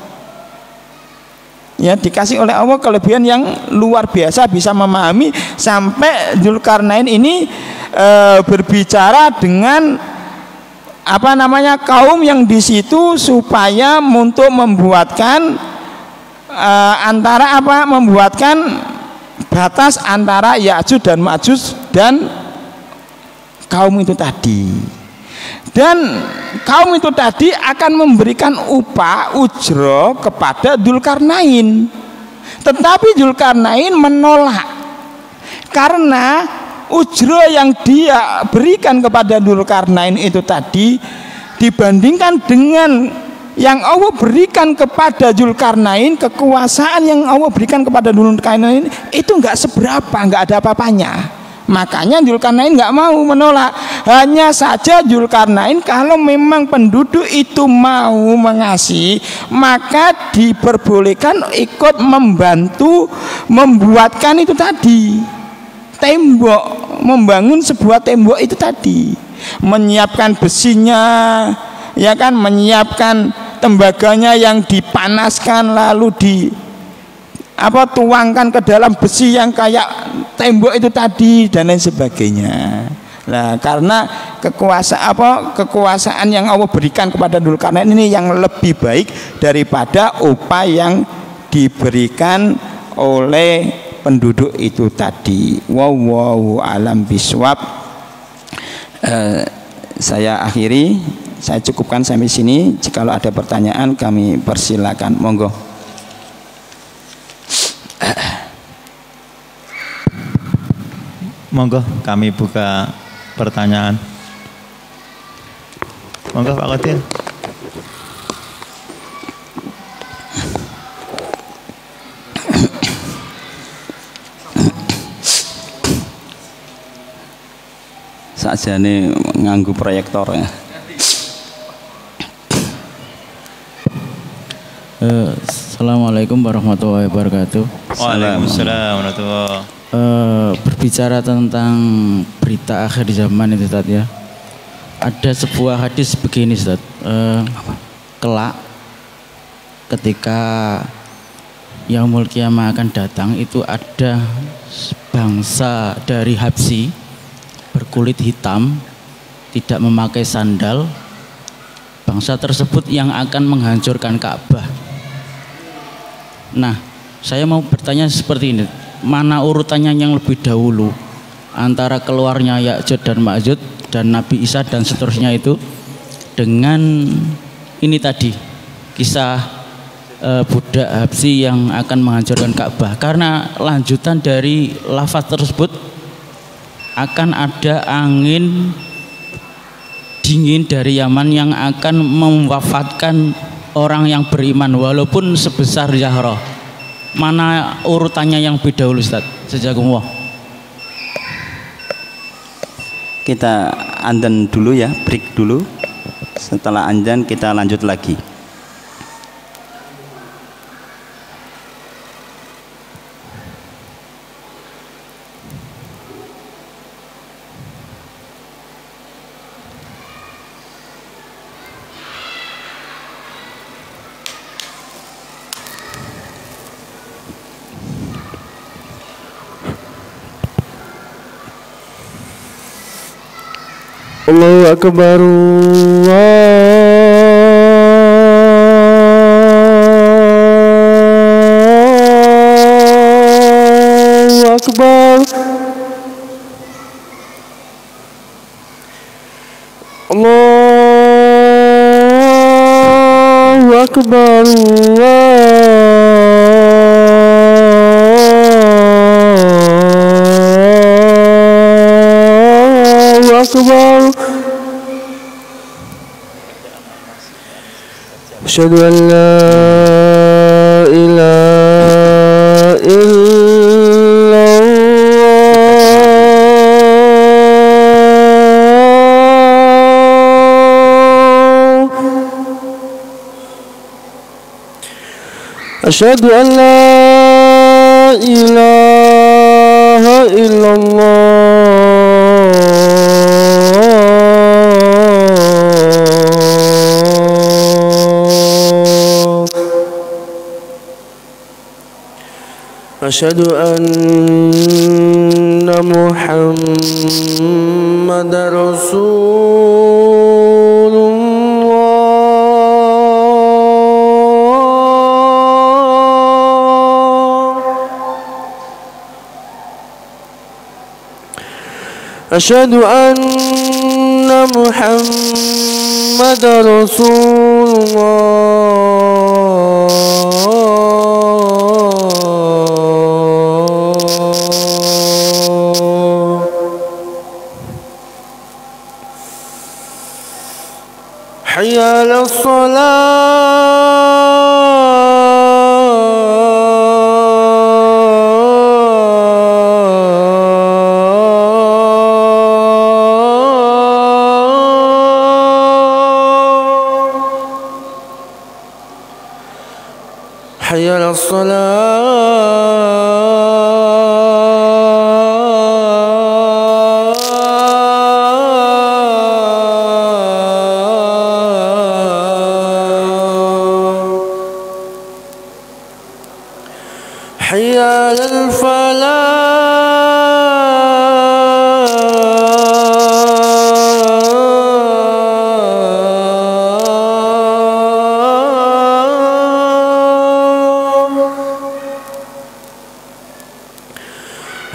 Ya, dikasih oleh Allah kelebihan yang luar biasa, bisa memahami. Sampai Dzulkarnain ini berbicara dengan kaum yang di situ supaya untuk membuatkan membuatkan batas antara Ya'juj dan Ma'juj dan kaum itu tadi. Dan kaum itu tadi akan memberikan upah ujro kepada Dzulkarnain, tetapi Dzulkarnain menolak karena ujro yang dia berikan kepada Dzulkarnain itu tadi dibandingkan dengan yang Allah berikan kepada Dzulkarnain, kekuasaan yang Allah berikan kepada Dzulkarnain itu nggak seberapa, nggak ada apa-apanya. Makanya Dzulkarnain nggak mau menolak. Hanya saja Dzulkarnain kalau memang penduduk itu mau mengasihi, maka diperbolehkan ikut membantu membuatkan itu tadi tembok, membangun sebuah tembok itu tadi, menyiapkan besinya, ya kan, menyiapkan tembaganya yang dipanaskan lalu tuangkan ke dalam besi yang kayak tembok itu tadi dan lain sebagainya. Nah, karena kekuasaan yang Allah berikan kepada Dzulkarnain ini yang lebih baik daripada upah yang diberikan oleh penduduk itu tadi. Wallahu alam biswab. Saya akhiri, saya cukupkan sampai sini. Jikalau ada pertanyaan kami persilakan, monggo. Monggo kami buka pertanyaan. Monggo Pak Qadir. Sakjane nganggo proyektor ya. Assalamualaikum warahmatullahi wabarakatuh. Waalaikumsalam warahmatullahi. Berbicara tentang berita akhir zaman itu Ustaz ya. Ada sebuah hadis begini Ustaz. Kelak ketika Yaumul Qiyamah akan datang, itu ada bangsa dari Habsyi berkulit hitam, tidak memakai sandal. Bangsa tersebut yang akan menghancurkan Ka'bah. Nah, saya mau bertanya seperti ini. Mana urutannya yang lebih dahulu antara keluarnya Ya'juj dan Ma'juj dan Nabi Isa dan seterusnya itu dengan ini tadi kisah budak Habsyi yang akan menghancurkan Ka'bah? Karena lanjutan dari lafaz tersebut akan ada angin dingin dari Yaman yang akan mewafatkan orang yang beriman walaupun sebesar Zahra. Mana urutannya yang lebih dahulu Ustaz? Jazakumullah. Kita andan dulu ya, break dulu. Setelah andan kita lanjut lagi. Allahu Akbar, Allahu Akbar, Allahu Akbar, Allahu Akbar. Asyhadu an la ilaha illallah. Asyhadu an la ilaha أشهد أن محمد رسول أشهد أن محمد رسول الله حي على حي على الصلاة حي على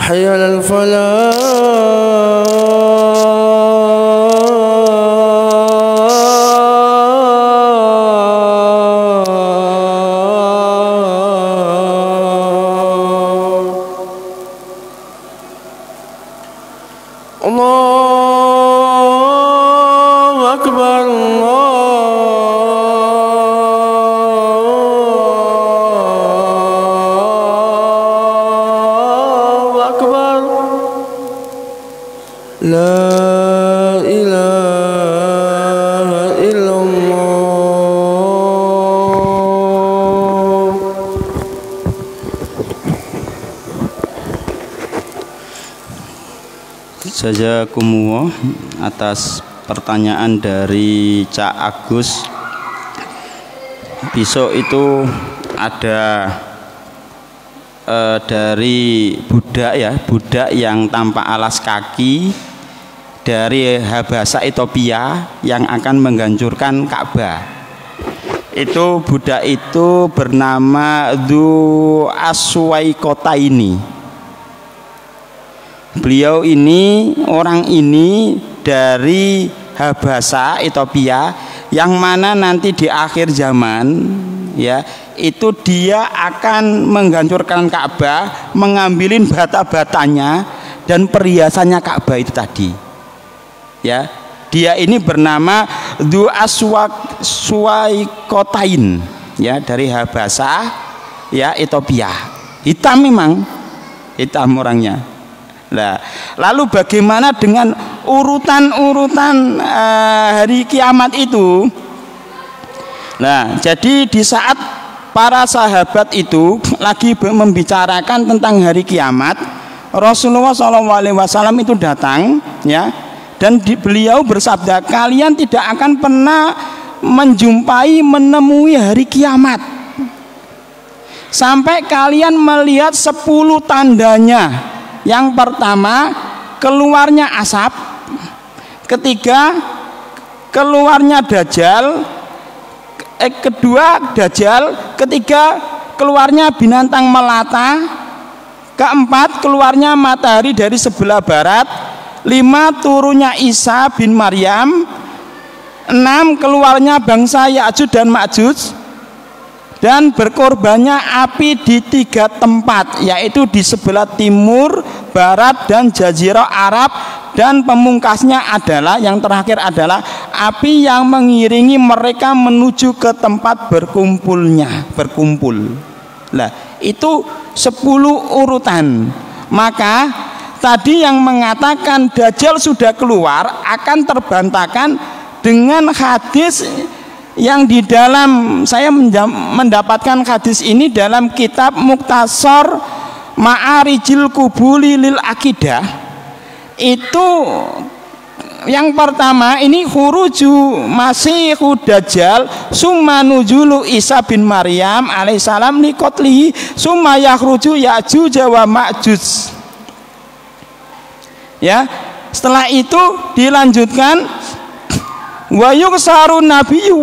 حي على الفلاح الله أكبر الله أكبر لا إله إلا الله. Jazakumullah atas pertanyaan dari Cak Agus. Besok itu ada dari budak ya, budak yang tanpa alas kaki dari Habasa Ethiopia yang akan menghancurkan Ka'bah. Itu budak itu bernama Dzu Aswaikota ini. Beliau ini, orang ini dari Habasa Ethiopia yang mana nanti di akhir zaman ya, itu dia akan menghancurkan Ka'bah, mengambilin bata-batanya dan perhiasannya Ka'bah itu tadi. Ya, dia ini bernama Dzu Aswaikotain ya, dari Habasa ya, Ethiopia. Hitam memang, hitam orangnya. Nah, lalu bagaimana dengan urutan-urutan hari kiamat itu? Nah, jadi di saat para sahabat itu lagi membicarakan tentang hari kiamat, Rasulullah SAW itu datang, ya, dan beliau bersabda, kalian tidak akan pernah menemui hari kiamat sampai kalian melihat 10 tandanya. Yang pertama, keluarnya asap. Ketiga, keluarnya Dajjal. Kedua, Dajjal. Ketiga, keluarnya binatang melata. Keempat, keluarnya matahari dari sebelah barat. 5, turunnya Isa bin Maryam. 6, keluarnya bangsa Ya'juj dan Ma'juj. Dan berkorbannya api di 3 tempat, yaitu di sebelah timur, barat, dan Jazirah Arab. Dan pemungkasnya adalah, yang terakhir adalah api yang mengiringi mereka menuju ke tempat berkumpul. Nah, itu 10 urutan. Maka tadi yang mengatakan Dajjal sudah keluar akan terbantahkan dengan hadis yang di dalam, saya mendapatkan hadis ini dalam kitab Mukhtasar Ma'arijil Qubuli lil Aqidah. Itu yang pertama ini khuruju Masihud Dajjal, summa nuzulu Isa bin Maryam alaihissalam liqatlihi, summa yakhruju Ya'juj wa Ma'juj. Ya, setelah itu dilanjutkan wa yuksaru nabiyyu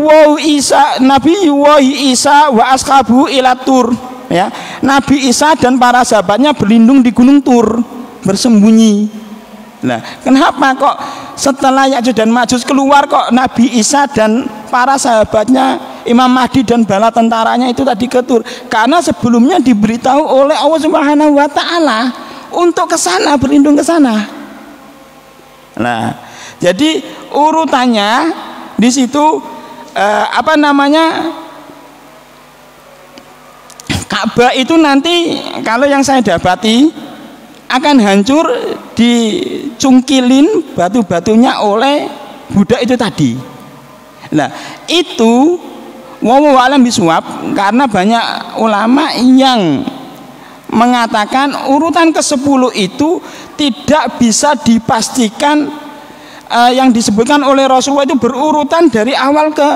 Isa wa ashabu ila Tur. Ya, Nabi Isa dan para sahabatnya berlindung di Gunung Tur, bersembunyi. Nah, kenapa kok setelah Ya'juj dan Ma'juj keluar kok Nabi Isa dan para sahabatnya, Imam Mahdi dan bala tentaranya itu tadi ke Tur? Karena sebelumnya diberitahu oleh Allah Subhanahu wa taala untuk ke sana, berlindung ke sana. Nah, jadi urutannya di situ Ka'bah itu nanti kalau yang saya dapati akan hancur, dicungkilin batu-batunya oleh budak itu tadi. Nah, itu wallahu a'lam bishawab, karena banyak ulama yang mengatakan urutan ke-10 itu tidak bisa dipastikan yang disebutkan oleh Rasulullah itu berurutan dari awal ke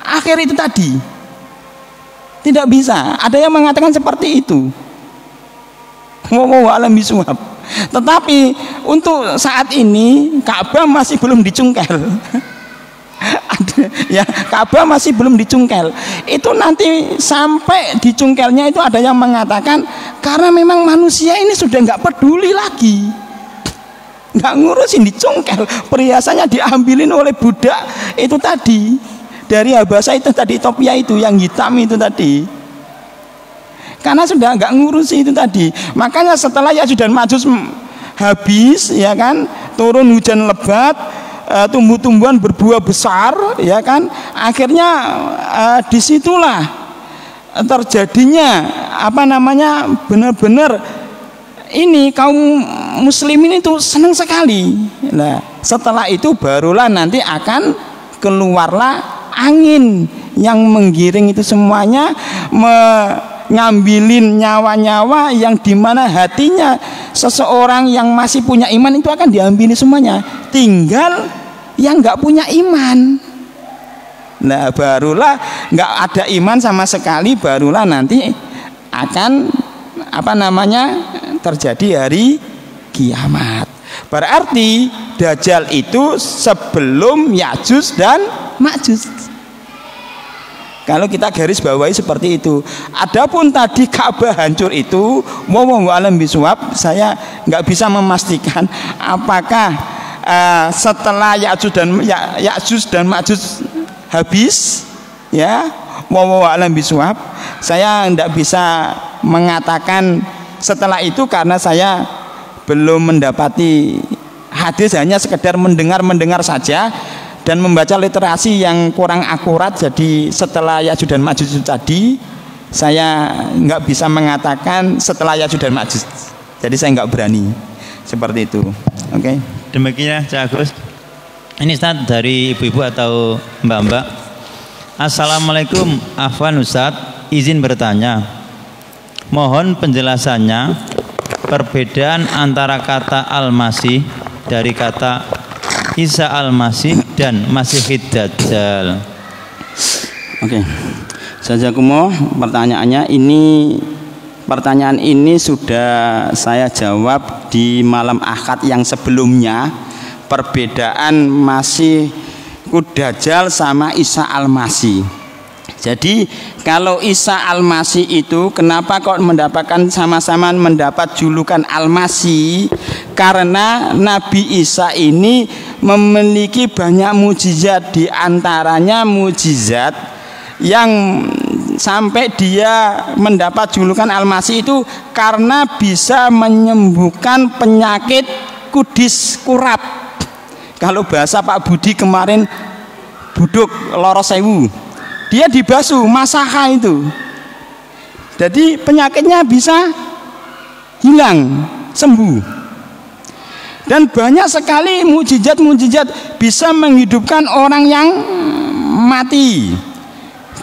akhir itu tadi. Tidak bisa. Ada yang mengatakan seperti itu. Wallahu a'lam bishawab. Tetapi untuk saat ini Ka'bah masih belum dicungkel. Ya, Ka'bah masih belum dicungkel. Itu nanti sampai dicungkelnya itu ada yang mengatakan karena memang manusia ini sudah nggak peduli lagi, nggak ngurusin dicungkel, perhiasannya diambilin oleh budak itu tadi dari Habasah itu tadi, Ethiopia itu yang hitam itu tadi. Karena sudah nggak ngurusi itu tadi. Makanya setelah Ya'juj dan Ma'juj habis, ya kan, turun hujan lebat, tumbuh-tumbuhan berbuah besar, ya kan, akhirnya disitulah terjadinya benar-benar ini kaum muslimin itu senang sekali. Nah, setelah itu barulah nanti akan keluarlah angin yang menggiring itu semuanya, ngambilin nyawa-nyawa yang dimana hatinya seseorang yang masih punya iman itu akan diambil semuanya, tinggal yang nggak punya iman. Nah, barulah nggak ada iman sama sekali, barulah nanti akan terjadi hari kiamat. Berarti Dajjal itu sebelum Ya'juj dan Ma'juj. Kalau kita garis bawahi seperti itu. Adapun tadi Ka'bah hancur itu, wallahu a'lam bishawab, saya nggak bisa memastikan apakah setelah Ya'juj dan Ma'juj habis, ya, wallahu a'lam bishawab. Saya nggak bisa mengatakan setelah itu karena saya belum mendapati hadis, hanya sekedar mendengar saja dan membaca literasi yang kurang akurat. Jadi setelah Ya'juj dan Ma'juj itu tadi, saya nggak bisa mengatakan setelah Ya'juj dan Ma'juj. Jadi saya nggak berani seperti itu. Oke. Demikian Cak Agus. Ini Ustaz dari ibu-ibu atau mbak-mbak. Assalamualaikum, afwan Ustaz, izin bertanya. Mohon penjelasannya perbedaan antara kata Al-Masih dari kata Isa Al-Masih dan Masihid Dajjal. Oke. Jazakumullah, pertanyaan ini sudah saya jawab di malam Ahad yang sebelumnya. Perbedaan Masihud Dajjal sama Isa Al-Masih. Jadi kalau Isa Al-Masih itu kenapa kok sama-sama mendapat julukan Al-Masih? Karena Nabi Isa ini memiliki banyak mukjizat, di antaranya mukjizat yang sampai dia mendapat julukan Al-Masih itu karena bisa menyembuhkan penyakit kudis kurap. Kalau bahasa Pak Budi kemarin, buduk loro sewu, dia dibasuh masaha itu, jadi penyakitnya bisa hilang, sembuh. Dan banyak sekali mukjizat-mukjizat, bisa menghidupkan orang yang mati,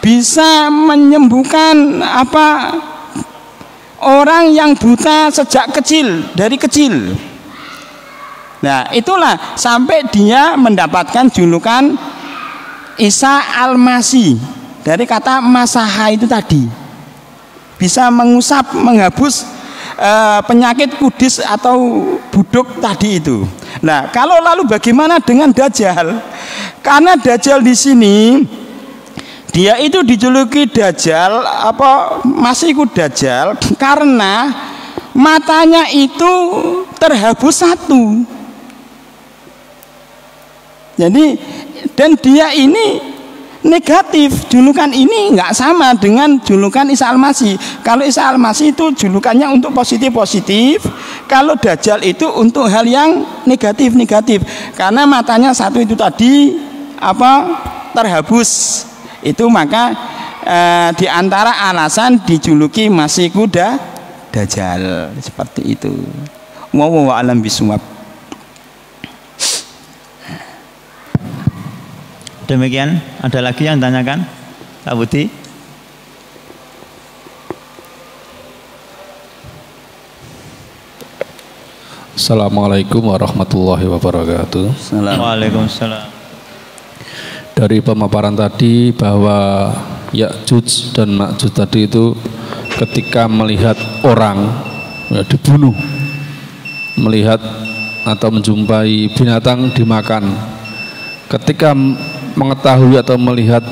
bisa menyembuhkan orang yang buta sejak kecil, dari kecil. Nah, itulah sampai dia mendapatkan julukan Isa Al-Masih dari kata masaha itu tadi. Bisa mengusap, menghapus penyakit kudis atau buduk tadi itu. Nah, kalau lalu bagaimana dengan Dajjal? Karena Dajjal di sini dia itu dijuluki Dajjal Masihku Dajjal karena matanya itu terhapus satu. Jadi dan dia ini negatif, julukan ini nggak sama dengan julukan Isa Al-Masih. Kalau Isa Al-Masih itu julukannya untuk positif, kalau Dajjal itu untuk hal yang negatif. Karena matanya satu itu tadi terhapus. Itu maka di antara alasan dijuluki Masihku Dajjal seperti itu. Wallahu a'lam bishawab. Demikian, ada lagi yang tanyakan? Pak Budi? Assalamualaikum warahmatullahi wabarakatuh. Waalaikumsalam. Dari pemaparan tadi bahwa Ya'juj dan Ma'juj tadi itu ketika melihat orang dibunuh, melihat atau menjumpai binatang dimakan, ketika mengetahui atau melihat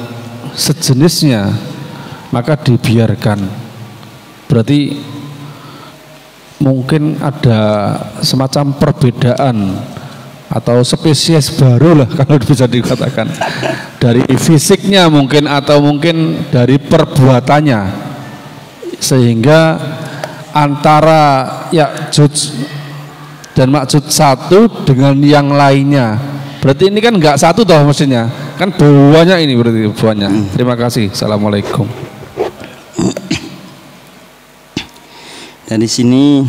sejenisnya maka dibiarkan. Berarti mungkin ada semacam perbedaan atau spesies baru lah kalau bisa dikatakan, dari fisiknya mungkin atau mungkin dari perbuatannya, sehingga antara Ya'juj dan Ma'juj satu dengan yang lainnya. Berarti ini kan nggak satu toh mesinnya, kan banyak ini berarti banyak. Terima kasih. Assalamualaikum. Dari sini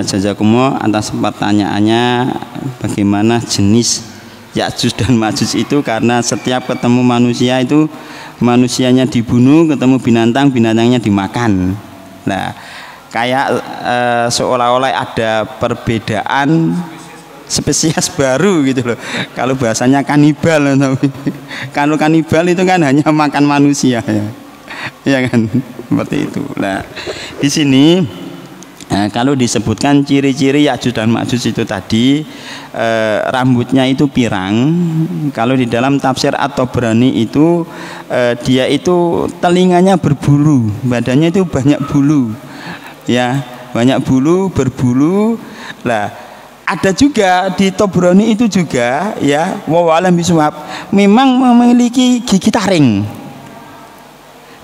jazakumullah atas pertanyaannya, bagaimana jenis Ya'juj dan Ma'juj itu, karena setiap ketemu manusia itu manusianya dibunuh, ketemu binatang, binatangnya dimakan. Nah, kayak seolah-olah ada perbedaan spesies baru gitu loh. Kalau bahasanya kanibal, kalau kanibal itu kan hanya makan manusia ya, ya kan, seperti itu. Nah, di sini kalau disebutkan ciri-ciri Ya'juj dan Ma'juj itu tadi, rambutnya itu pirang. Kalau di dalam tafsir At-Tabrani itu dia itu telinganya berbulu, badannya itu banyak bulu, ya, banyak bulu, berbulu. Lah, ada juga di Tabrani itu juga, ya, wallahu a'lam bishawab, memang memiliki gigi taring,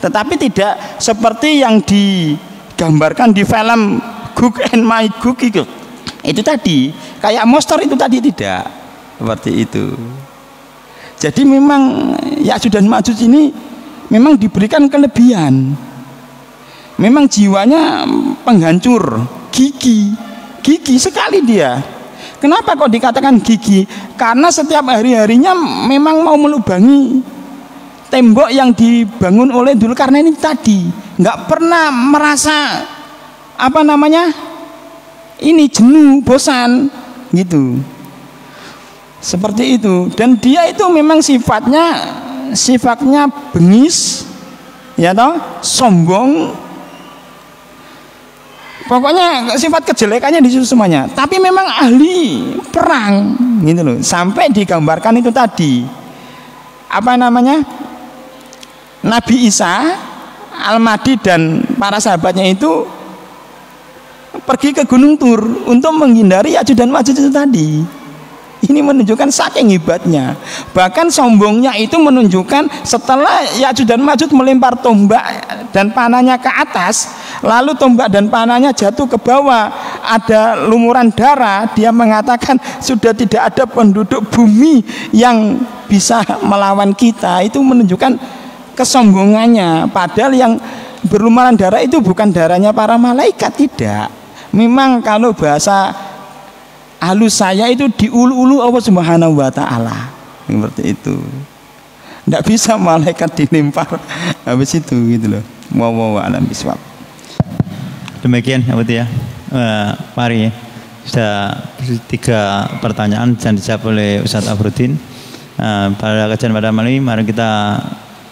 tetapi tidak seperti yang digambarkan di film Gug and My Gug itu tadi, kayak monster itu tadi, tidak seperti itu. Jadi memang Ya'juj dan Ma'juj ini memang diberikan kelebihan, memang jiwanya penghancur, gigi sekali dia. Kenapa kok dikatakan gigi? Karena setiap hari-harinya memang mau melubangi tembok yang dibangun oleh Dzulkarnain tadi. Nggak pernah merasa ini jenuh, bosan gitu. Seperti itu. Dan dia itu memang sifatnya bengis, ya toh, sombong. Pokoknya sifat kejelekannya di situ semuanya. Tapi memang ahli perang, gitu loh. Sampai digambarkan itu tadi, Nabi Isa Al-Mahdi dan para sahabatnya itu pergi ke Gunung Tur untuk menghindari Ya'juj dan Ma'juj itu tadi. Ini menunjukkan saking hebatnya. Bahkan sombongnya itu menunjukkan setelah Ya'juj dan Ma'juj melempar tombak dan panahnya ke atas, lalu tombak dan panahnya jatuh ke bawah, ada lumuran darah, dia mengatakan sudah tidak ada penduduk bumi yang bisa melawan kita. Itu menunjukkan kesombongannya. Padahal yang berlumuran darah itu bukan darahnya para malaikat, tidak. Memang kalau bahasa halus saya itu diulu-ulu Allah Subhanahu wa taala. Seperti itu. Tidak bisa malaikat dilempar habis itu, gitu loh. Wallahu a'lam bishawab. Demikian ya, Pak Budi ya. Mari Sudah 3 pertanyaan dan dijawab oleh Ustadz Afrudin. Pada kajian pada malam ini mari kita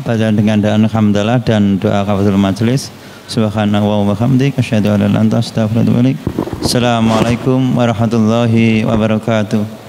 baca dengan doa alhamdulillah dan doa kafaratul majelis. Subhanallahi wa bihamdihi asyhadu an la ilaha illa anta astaghfiruka wa atubu ilaik. Assalamualaikum warahmatullahi wabarakatuh.